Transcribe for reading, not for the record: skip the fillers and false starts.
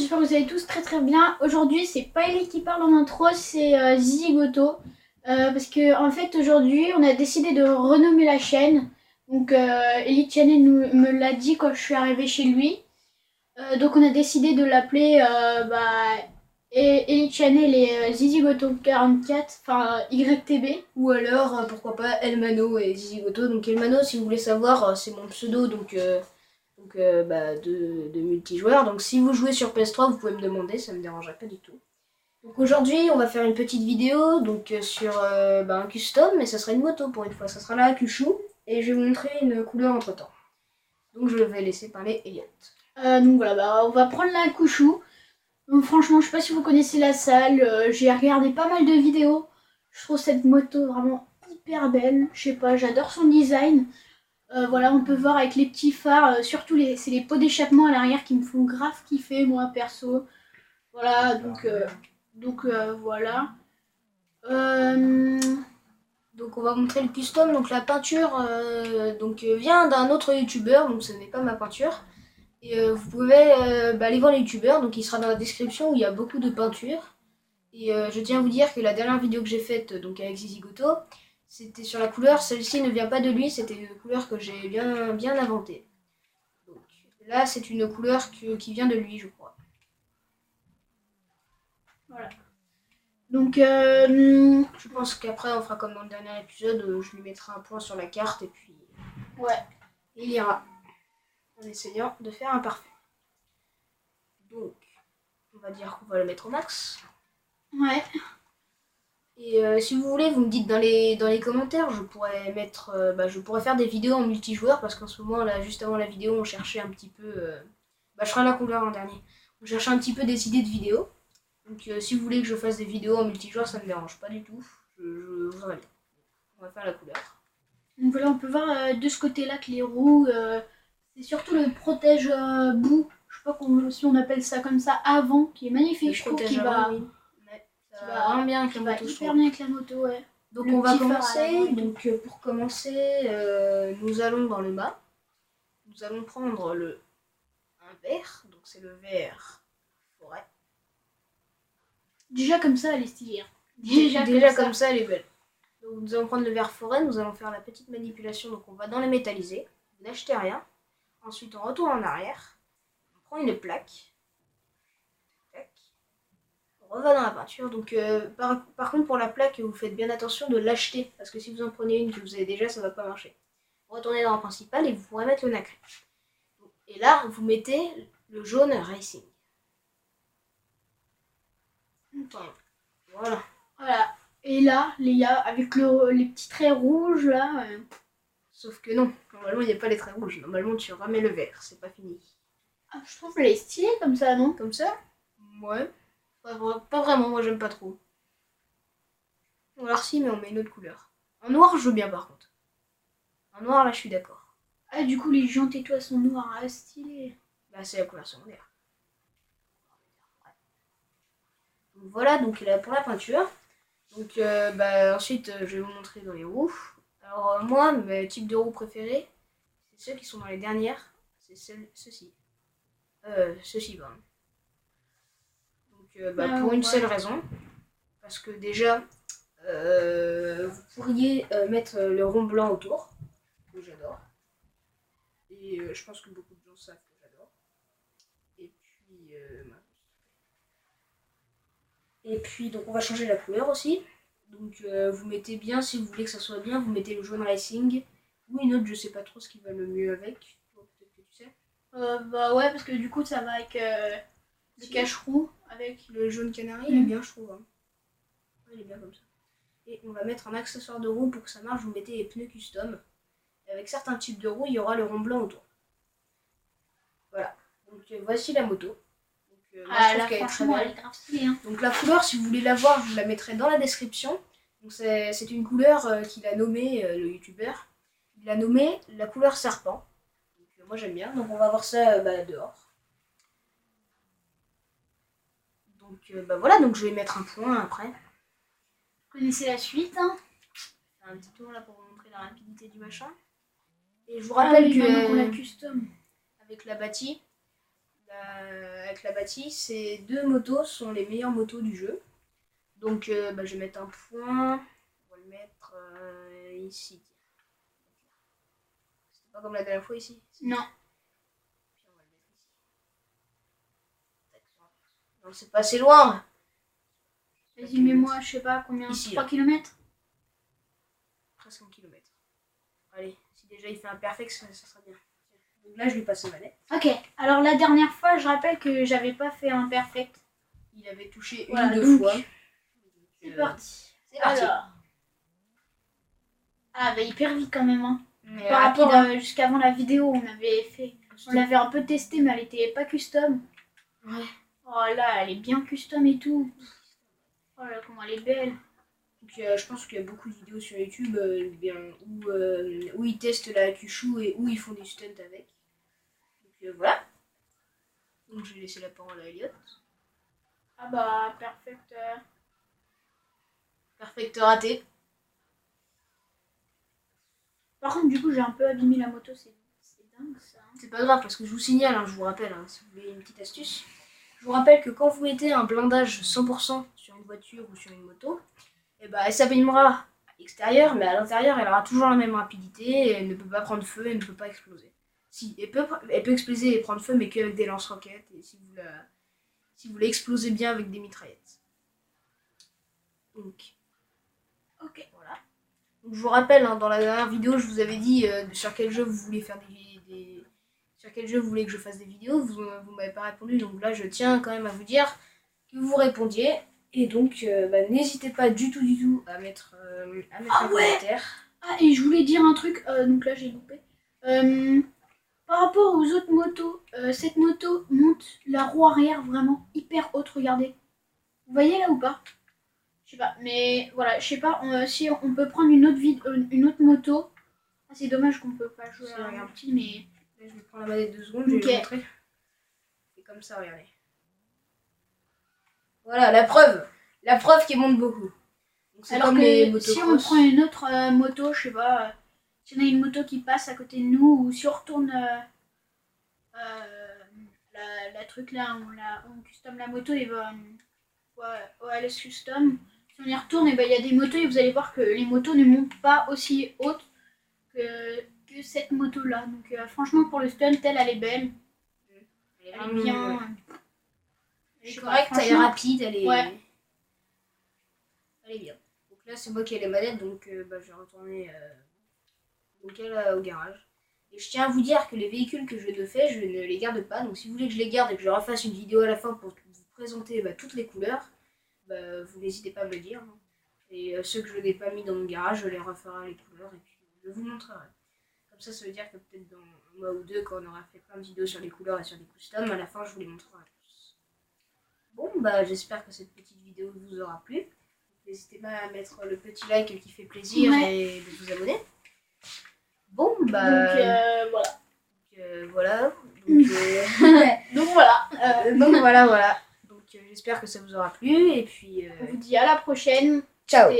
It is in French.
j'espère que vous allez tous très très bien. Aujourd'hui, c'est pas Ellie qui parle en intro, c'est Zigoto. Parce que en fait, aujourd'hui, on a décidé de renommer la chaîne. Donc, Ellie Channel me l'a dit quand je suis arrivée chez lui. Donc, on a décidé de l'appeler Ellie Channel et Zigoto 44, enfin YTB. Ou alors, pourquoi pas, Elmano et Zigoto. Donc Elmano, si vous voulez savoir, c'est mon pseudo de multijoueur. Donc si vous jouez sur PS3, vous pouvez me demander, ça me dérangerait pas du tout. Donc aujourd'hui, on va faire une petite vidéo sur un custom, mais ça sera une moto pour une fois. Ça sera la Hakushu, et je vais vous montrer une couleur entre temps. Donc je vais laisser parler Elliot. Donc voilà, on va prendre la Hakushu. Donc, franchement, je sais pas si vous connaissez la salle, j'ai regardé pas mal de vidéos. Je trouve cette moto vraiment hyper belle. Je sais pas, j'adore son design. Voilà, on peut voir avec les petits phares, surtout c'est les pots d'échappement à l'arrière qui me font grave kiffer, moi perso. Voilà, voilà. Donc on va montrer le custom. Donc la peinture vient d'un autre youtubeur, donc ce n'est pas ma peinture. Et vous pouvez aller voir les youtubeurs, donc il sera dans la description où il y a beaucoup de peintures. Et je tiens à vous dire que la dernière vidéo que j'ai faite donc avec Zigoto, c'était sur la couleur. Celle-ci ne vient pas de lui, c'était une couleur que j'ai bien inventée. Donc là, c'est une couleur qui vient de lui, je crois. Voilà. Donc, je pense qu'après, on fera comme dans le dernier épisode, je lui mettrai un point sur la carte et puis ouais, il ira en essayant de faire un parfait. Donc, on va dire qu'on va le mettre au max. Ouais. Et si vous voulez, vous me dites dans les commentaires, je pourrais faire des vidéos en multijoueur parce qu'en ce moment, là, juste avant la vidéo, on cherchait un petit peu. Je ferai la couleur en dernier. On cherchait un petit peu des idées de vidéos. Donc si vous voulez que je fasse des vidéos en multijoueur, ça me dérange pas du tout. Je voudrais bien. On va faire la couleur. Donc voilà, on peut voir de ce côté-là que les roues, c'est surtout le protège boue. Je sais pas si on appelle ça comme ça avant, qui est magnifique. Je trouve qu'il va. Oui. Ça va vraiment bien avec la moto. Hyper bien avec la moto, ouais. Donc on va commencer. Donc pour commencer, nous allons dans le bas. Nous allons prendre un vert. Donc c'est le vert forêt. Déjà comme ça, elle est stylée. Déjà comme ça, elle est belle. Donc nous allons prendre le vert forêt. Nous allons faire la petite manipulation. Donc on va dans les métallisés. Vous n'achetez rien. Ensuite on retourne en arrière. On prend une plaque. On va dans la peinture. Donc par contre pour la plaque, vous faites bien attention de l'acheter parce que si vous en prenez une que vous avez déjà, ça va pas marcher. Vous retournez dans la principale et vous pourrez mettre le nacré. Et là vous mettez le jaune racing. Voilà. Et là, les gars, avec les petits traits rouges là. Sauf que non, normalement il n'y a pas les traits rouges. Normalement tu remets le vert, c'est pas fini. Ah, je trouve qu'elle est stylée comme ça, non? Comme ça? Ouais. Pas vraiment, moi j'aime pas trop. Alors si, mais on met une autre couleur. En noir, je veux bien par contre. En noir, là, je suis d'accord. Ah, du coup, les jantes et toi sont noirs, ah, stylé. Bah, c'est la couleur secondaire. Donc, voilà, donc là, pour la peinture. Donc, ensuite, je vais vous montrer dans les roues. Alors, moi, mes types de roues préférés, c'est ceux qui sont dans les dernières. C'est ceux-ci. Ceux-ci, pardon. Donc, pour une seule raison. Parce que déjà, vous pourriez mettre le rond blanc autour, que j'adore. Et je pense que beaucoup de gens savent que j'adore. Et puis, donc on va changer la couleur aussi. Donc vous mettez bien, si vous voulez que ça soit bien, vous mettez le jaune racing. Ou une autre, je sais pas trop ce qui va le mieux avec. Peut-être que tu sais. Bah ouais, parce que du coup, ça va avec le cache-roue. Avec le jaune canari, il est bien, je trouve. Hein. Ouais, il est bien comme ça. Et on va mettre un accessoire de roue pour que ça marche. Vous mettez les pneus custom. Et avec certains types de roues, il y aura le rond blanc autour. Voilà. Donc voici la moto. Donc, moi, je trouve qu'elle est très belle. Hein. Donc la couleur, si vous voulez la voir, je vous la mettrai dans la description. Donc c'est une couleur qu'il a nommée, le youtubeur. Il a nommé la couleur serpent. Donc, moi j'aime bien. Donc on va voir ça dehors. Donc voilà, donc je vais mettre un point après. Vous connaissez la suite, hein? Un petit tour là pour vous montrer la rapidité du machin. Et je vous rappelle que on la custom. avec la bâtie, avec la bâtisse. Ces 2 motos sont les meilleures motos du jeu. Donc je vais mettre un point. On va le mettre ici. C'est pas comme la dernière fois ici. Non. Puis on va le mettre ici. Non, c'est pas assez loin. Vas-y, mets-moi, je sais pas combien. Ici, 3 là. km. Presque 1 kilomètre. Allez, si déjà il fait un perfect, ça sera bien. Donc là, je lui passe la manette. Ok, alors la dernière fois, je rappelle que j'avais pas fait un perfect. Il avait touché Voilà, une ou deux donc, fois. C'est parti. C'est parti. Alors. Ah, bah hyper vite quand même. Hein. Mais Par rapide, rapport hein. à jusqu'avant la vidéo, on l'avait un peu testé, mais elle était pas custom. Ouais. Oh là, elle est bien custom et tout. Oh là, comment elle est belle. Donc, je pense qu'il y a beaucoup de vidéos sur YouTube où ils testent la Kyushu et où ils font des stunts avec. Donc voilà. Donc je vais laisser la parole à Elliot. Ah bah, perfect. Perfect raté. Par contre, du coup, j'ai un peu abîmé la moto, c'est dingue ça. Hein. C'est pas grave parce que je vous signale, hein, je vous rappelle, hein, si vous voulez une petite astuce. Je vous rappelle que quand vous mettez un blindage 100% sur une voiture ou sur une moto, et bah, elle s'abîmera à l'extérieur, mais à l'intérieur, elle aura toujours la même rapidité et elle ne peut pas prendre feu et ne peut pas exploser. Si, elle peut exploser et prendre feu, mais qu'avec des lance-roquettes et si vous l'explosez bien avec des mitraillettes. Donc, ok, voilà. Donc, je vous rappelle, hein, dans la dernière vidéo, je vous avais dit sur quel jeu vous voulez faire sur quel jeu vous voulez que je fasse des vidéos. Vous m'avez pas répondu, donc là, je tiens quand même à vous dire que vous répondiez. Et donc, n'hésitez pas du tout à mettre un commentaire. Ah, et je voulais dire un truc, donc là j'ai loupé. Par rapport aux autres motos, cette moto monte la roue arrière vraiment hyper haute, regardez. Vous voyez là ou pas? Je sais pas, mais voilà, je sais pas si on peut prendre une autre moto. Ah, c'est dommage qu'on peut pas jouer à un petit, mais... Là, je vais prendre la manette 2 secondes, je vais vous montrer. C'est comme ça, regardez. Voilà, la preuve qui monte beaucoup. Donc, c'est alors comme que les motocross. si on prend une autre moto, je sais pas, si on a une moto qui passe à côté de nous, ou si on retourne la truc là, on custom la moto, et ben, OLS custom, si on y retourne, et ben il y a des motos et vous allez voir que les motos ne montent pas aussi hautes que cette moto là. Donc franchement pour le stunt, elle est belle. Elle est bien. Elle est correcte, elle est rapide, elle est. Ouais. Elle est bien. Donc là c'est moi qui ai les manettes, donc je vais retourner au garage. Et je tiens à vous dire que les véhicules que je de fais, je ne les garde pas. Donc si vous voulez que je les garde et que je refasse une vidéo à la fin pour vous présenter toutes les couleurs, vous n'hésitez pas à me le dire. Et ceux que je n'ai pas mis dans mon garage, je les referai les couleurs et puis je vous montrerai. Comme ça veut dire que peut-être dans un mois ou deux, quand on aura fait plein de vidéos sur les couleurs et sur les customs, à la fin je vous les montrerai tous. Bon, j'espère que cette petite vidéo vous aura plu. N'hésitez pas à mettre le petit like qui fait plaisir et de vous abonner. Bon, donc voilà. Voilà. Donc voilà. Donc voilà. Donc j'espère que ça vous aura plu et puis on vous dit à la prochaine. ciao.